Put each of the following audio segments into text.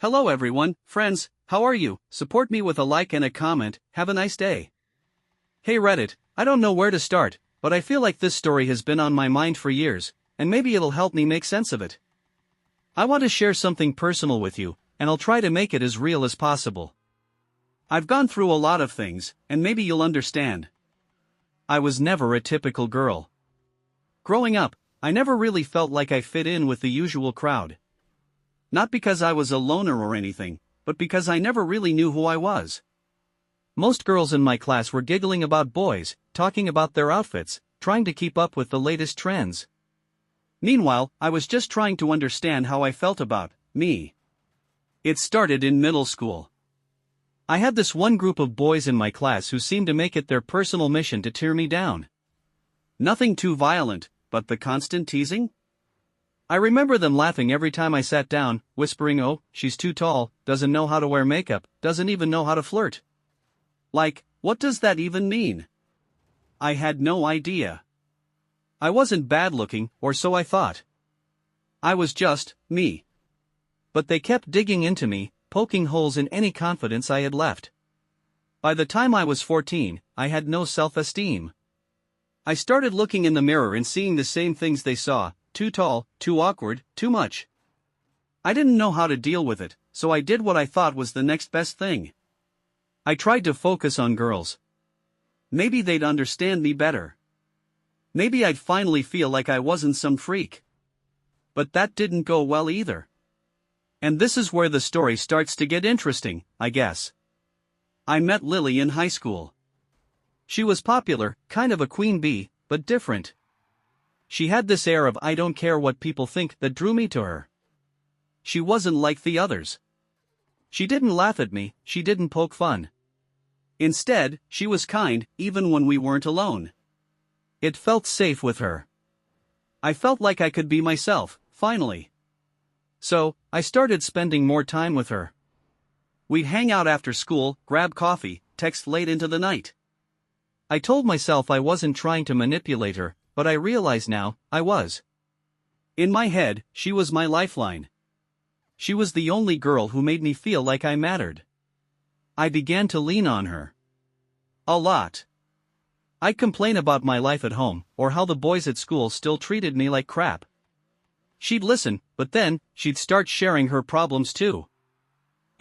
Hello everyone, friends, how are you? Support me with a like and a comment, have a nice day. Hey Reddit, I don't know where to start, but I feel like this story has been on my mind for years, and maybe it'll help me make sense of it. I want to share something personal with you, and I'll try to make it as real as possible. I've gone through a lot of things, and maybe you'll understand. I was never a typical girl. Growing up, I never really felt like I fit in with the usual crowd. Not because I was a loner or anything, but because I never really knew who I was. Most girls in my class were giggling about boys, talking about their outfits, trying to keep up with the latest trends. Meanwhile, I was just trying to understand how I felt about me. It started in middle school. I had this one group of boys in my class who seemed to make it their personal mission to tear me down. Nothing too violent, but the constant teasing? I remember them laughing every time I sat down, whispering, "Oh, she's too tall, doesn't know how to wear makeup, doesn't even know how to flirt." Like, what does that even mean? I had no idea. I wasn't bad looking, or so I thought. I was just me. But they kept digging into me, poking holes in any confidence I had left. By the time I was 14, I had no self-esteem. I started looking in the mirror and seeing the same things they saw: too tall, too awkward, too much. I didn't know how to deal with it, so I did what I thought was the next best thing. I tried to focus on girls. Maybe they'd understand me better. Maybe I'd finally feel like I wasn't some freak. But that didn't go well either. And this is where the story starts to get interesting, I guess. I met Lily in high school. She was popular, kind of a queen bee, but different. She had this air of "I don't care what people think" that drew me to her. She wasn't like the others. She didn't laugh at me, she didn't poke fun. Instead, she was kind, even when we weren't alone. It felt safe with her. I felt like I could be myself, finally. So, I started spending more time with her. We'd hang out after school, grab coffee, text late into the night. I told myself I wasn't trying to manipulate her, but I realize now, I was. In my head, she was my lifeline. She was the only girl who made me feel like I mattered. I began to lean on her. A lot. I'd complain about my life at home, or how the boys at school still treated me like crap. She'd listen, but then, she'd start sharing her problems too.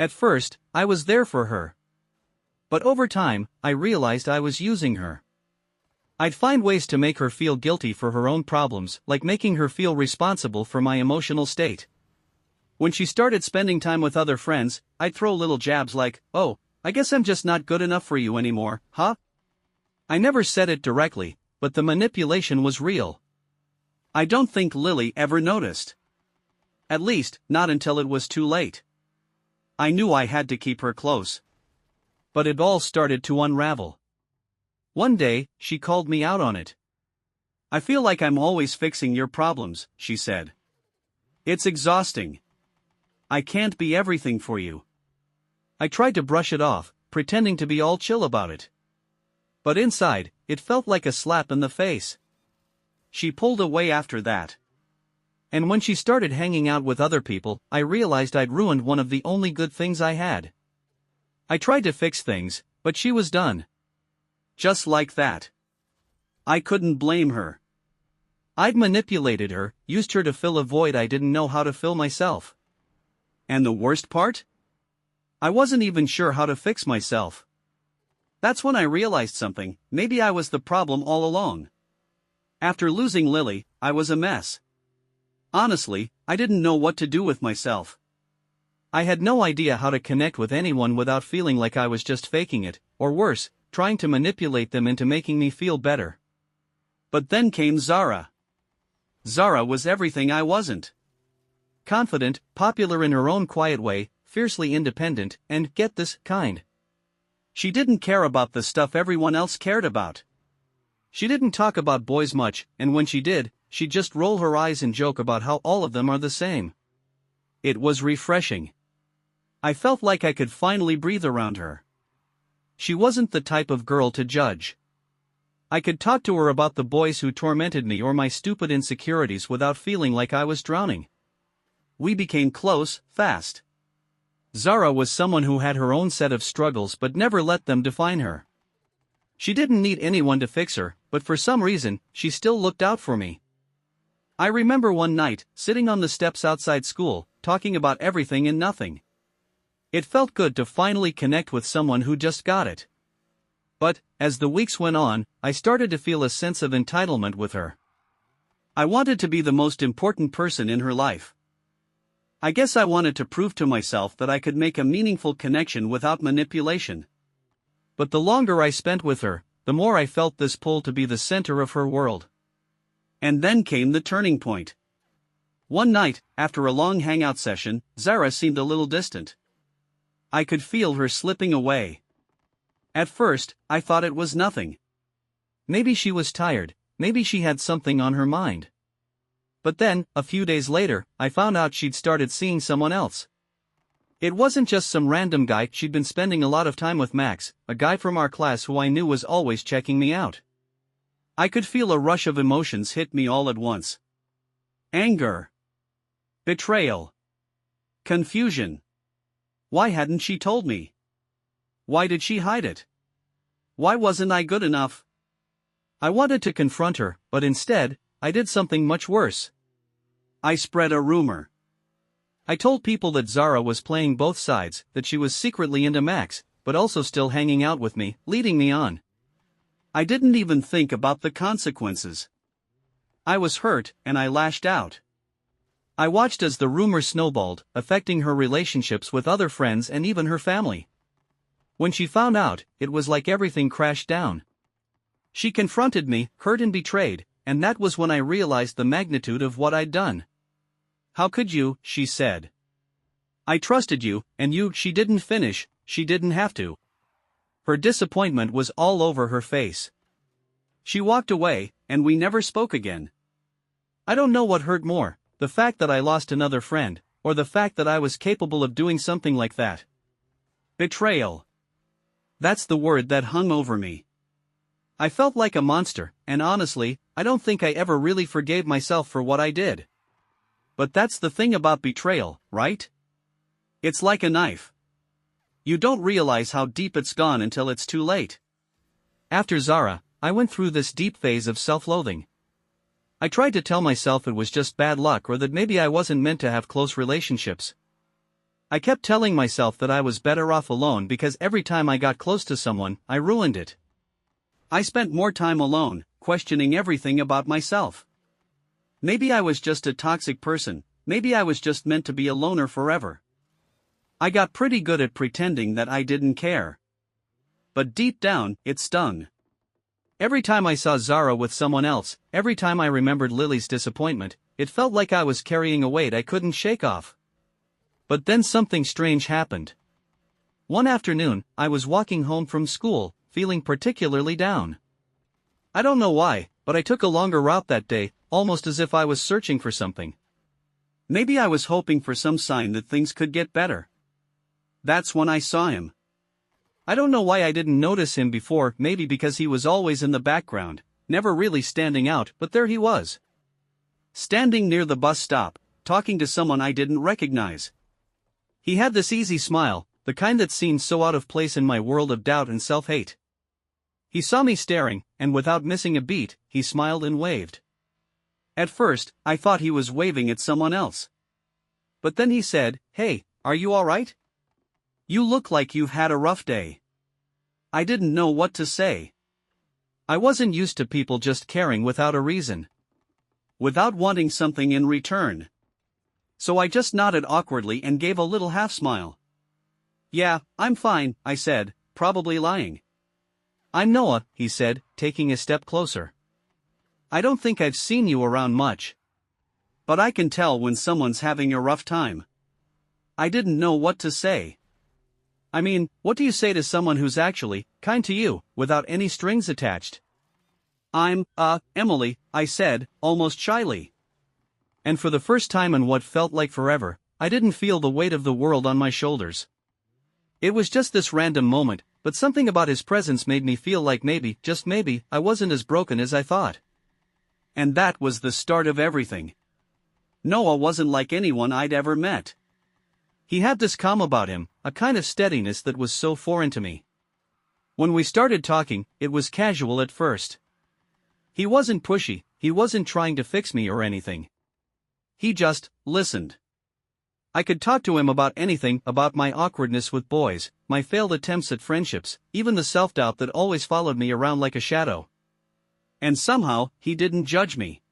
At first, I was there for her. But over time, I realized I was using her. I'd find ways to make her feel guilty for her own problems, like making her feel responsible for my emotional state. When she started spending time with other friends, I'd throw little jabs like, "Oh, I guess I'm just not good enough for you anymore, huh?" I never said it directly, but the manipulation was real. I don't think Lily ever noticed. At least, not until it was too late. I knew I had to keep her close. But it all started to unravel. One day, she called me out on it. "I feel like I'm always fixing your problems," she said. "It's exhausting. I can't be everything for you." I tried to brush it off, pretending to be all chill about it. But inside, it felt like a slap in the face. She pulled away after that. And when she started hanging out with other people, I realized I'd ruined one of the only good things I had. I tried to fix things, but she was done. Just like that. I couldn't blame her. I'd manipulated her, used her to fill a void I didn't know how to fill myself. And the worst part? I wasn't even sure how to fix myself. That's when I realized something: maybe I was the problem all along. After losing Lily, I was a mess. Honestly, I didn't know what to do with myself. I had no idea how to connect with anyone without feeling like I was just faking it, or worse, trying to manipulate them into making me feel better. But then came Zara. Zara was everything I wasn't. Confident, popular in her own quiet way, fiercely independent, and, get this, kind. She didn't care about the stuff everyone else cared about. She didn't talk about boys much, and when she did, she'd just roll her eyes and joke about how all of them are the same. It was refreshing. I felt like I could finally breathe around her. She wasn't the type of girl to judge. I could talk to her about the boys who tormented me or my stupid insecurities without feeling like I was drowning. We became close, fast. Zara was someone who had her own set of struggles but never let them define her. She didn't need anyone to fix her, but for some reason, she still looked out for me. I remember one night, sitting on the steps outside school, talking about everything and nothing. It felt good to finally connect with someone who just got it. But, as the weeks went on, I started to feel a sense of entitlement with her. I wanted to be the most important person in her life. I guess I wanted to prove to myself that I could make a meaningful connection without manipulation. But the longer I spent with her, the more I felt this pull to be the center of her world. And then came the turning point. One night, after a long hangout session, Zara seemed a little distant. I could feel her slipping away. At first, I thought it was nothing. Maybe she was tired, maybe she had something on her mind. But then, a few days later, I found out she'd started seeing someone else. It wasn't just some random guy. She'd been spending a lot of time with Max, a guy from our class who I knew was always checking me out. I could feel a rush of emotions hit me all at once. Anger. Betrayal. Confusion. Why hadn't she told me? Why did she hide it? Why wasn't I good enough? I wanted to confront her, but instead, I did something much worse. I spread a rumor. I told people that Zara was playing both sides, that she was secretly into Max, but also still hanging out with me, leading me on. I didn't even think about the consequences. I was hurt, and I lashed out. I watched as the rumor snowballed, affecting her relationships with other friends and even her family. When she found out, it was like everything crashed down. She confronted me, hurt and betrayed, and that was when I realized the magnitude of what I'd done. "How could you?" she said. "I trusted you, and she didn't finish, she didn't have to." Her disappointment was all over her face. She walked away, and we never spoke again. I don't know what hurt more, the fact that I lost another friend, or the fact that I was capable of doing something like that. Betrayal. That's the word that hung over me. I felt like a monster, and honestly, I don't think I ever really forgave myself for what I did. But that's the thing about betrayal, right? It's like a knife. You don't realize how deep it's gone until it's too late. After Zara, I went through this deep phase of self-loathing. I tried to tell myself it was just bad luck or that maybe I wasn't meant to have close relationships. I kept telling myself that I was better off alone because every time I got close to someone, I ruined it. I spent more time alone, questioning everything about myself. Maybe I was just a toxic person, maybe I was just meant to be a loner forever. I got pretty good at pretending that I didn't care. But deep down, it stung. Every time I saw Zara with someone else, every time I remembered Lily's disappointment, it felt like I was carrying a weight I couldn't shake off. But then something strange happened. One afternoon, I was walking home from school, feeling particularly down. I don't know why, but I took a longer route that day, almost as if I was searching for something. Maybe I was hoping for some sign that things could get better. That's when I saw him. I don't know why I didn't notice him before, maybe because he was always in the background, never really standing out, but there he was. Standing near the bus stop, talking to someone I didn't recognize. He had this easy smile, the kind that seemed so out of place in my world of doubt and self-hate. He saw me staring, and without missing a beat, he smiled and waved. At first, I thought he was waving at someone else. But then he said, "Hey, are you all right? You look like you've had a rough day." I didn't know what to say. I wasn't used to people just caring without a reason. Without wanting something in return. So I just nodded awkwardly and gave a little half-smile. "Yeah, I'm fine," I said, probably lying. "I'm Noah," he said, taking a step closer. "I don't think I've seen you around much. But I can tell when someone's having a rough time." I didn't know what to say. I mean, what do you say to someone who's actually kind to you, without any strings attached? "I'm, Emily," I said, almost shyly. And for the first time in what felt like forever, I didn't feel the weight of the world on my shoulders. It was just this random moment, but something about his presence made me feel like maybe, just maybe, I wasn't as broken as I thought. And that was the start of everything. Noah wasn't like anyone I'd ever met. He had this calm about him, a kind of steadiness that was so foreign to me. When we started talking, it was casual at first. He wasn't pushy, he wasn't trying to fix me or anything. He just listened. I could talk to him about anything, about my awkwardness with boys, my failed attempts at friendships, even the self-doubt that always followed me around like a shadow. And somehow, he didn't judge me.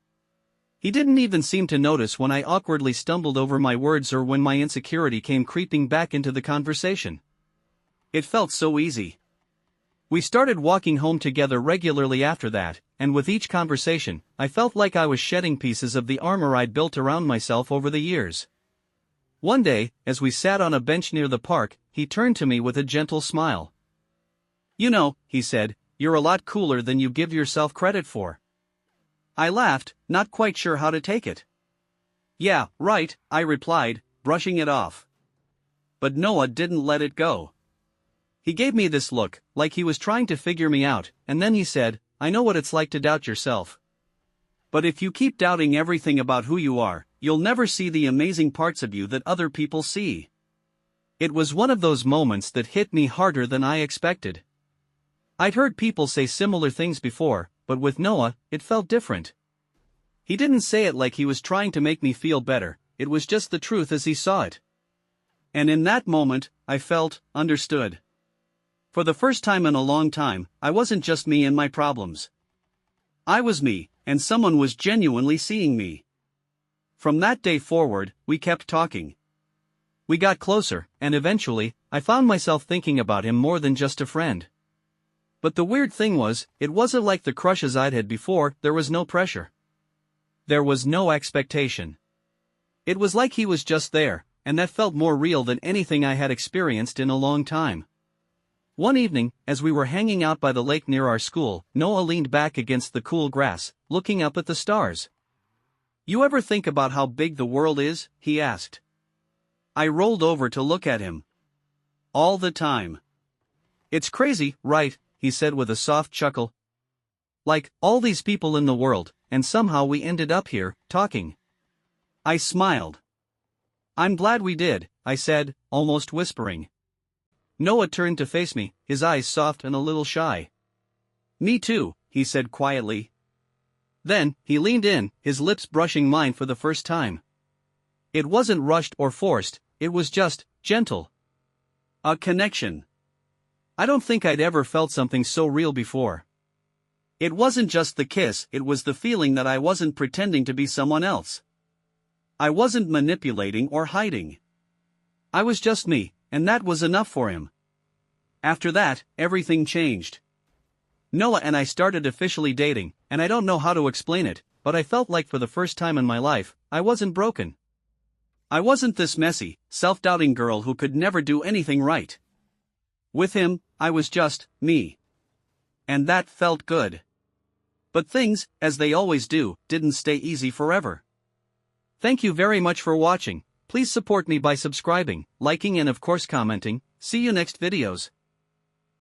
He didn't even seem to notice when I awkwardly stumbled over my words or when my insecurity came creeping back into the conversation. It felt so easy. We started walking home together regularly after that, and with each conversation, I felt like I was shedding pieces of the armor I'd built around myself over the years. One day, as we sat on a bench near the park, he turned to me with a gentle smile. "You know," he said, "you're a lot cooler than you give yourself credit for." I laughed, not quite sure how to take it. "Yeah, right," I replied, brushing it off. But Noah didn't let it go. He gave me this look, like he was trying to figure me out, and then he said, "I know what it's like to doubt yourself. But if you keep doubting everything about who you are, you'll never see the amazing parts of you that other people see." It was one of those moments that hit me harder than I expected. I'd heard people say similar things before, but with Noah, it felt different. He didn't say it like he was trying to make me feel better, it was just the truth as he saw it. And in that moment, I felt understood. For the first time in a long time, I wasn't just me and my problems. I was me, and someone was genuinely seeing me. From that day forward, we kept talking. We got closer, and eventually, I found myself thinking about him more than just a friend. But the weird thing was, it wasn't like the crushes I'd had before, there was no pressure. There was no expectation. It was like he was just there, and that felt more real than anything I had experienced in a long time. One evening, as we were hanging out by the lake near our school, Noah leaned back against the cool grass, looking up at the stars. "You ever think about how big the world is?" he asked. I rolled over to look at him. "All the time." "It's crazy, right?" he said with a soft chuckle. "Like, all these people in the world, and somehow we ended up here, talking." I smiled. "I'm glad we did," I said, almost whispering. Noah turned to face me, his eyes soft and a little shy. "Me too," he said quietly. Then, he leaned in, his lips brushing mine for the first time. It wasn't rushed or forced, it was just gentle. A connection. I don't think I'd ever felt something so real before. It wasn't just the kiss, it was the feeling that I wasn't pretending to be someone else. I wasn't manipulating or hiding. I was just me, and that was enough for him. After that, everything changed. Noah and I started officially dating, and I don't know how to explain it, but I felt like for the first time in my life, I wasn't broken. I wasn't this messy, self-doubting girl who could never do anything right. With him, I was just me. And that felt good. But things, as they always do, didn't stay easy forever. Thank you very much for watching. Please support me by subscribing, liking and of course commenting. See you next videos.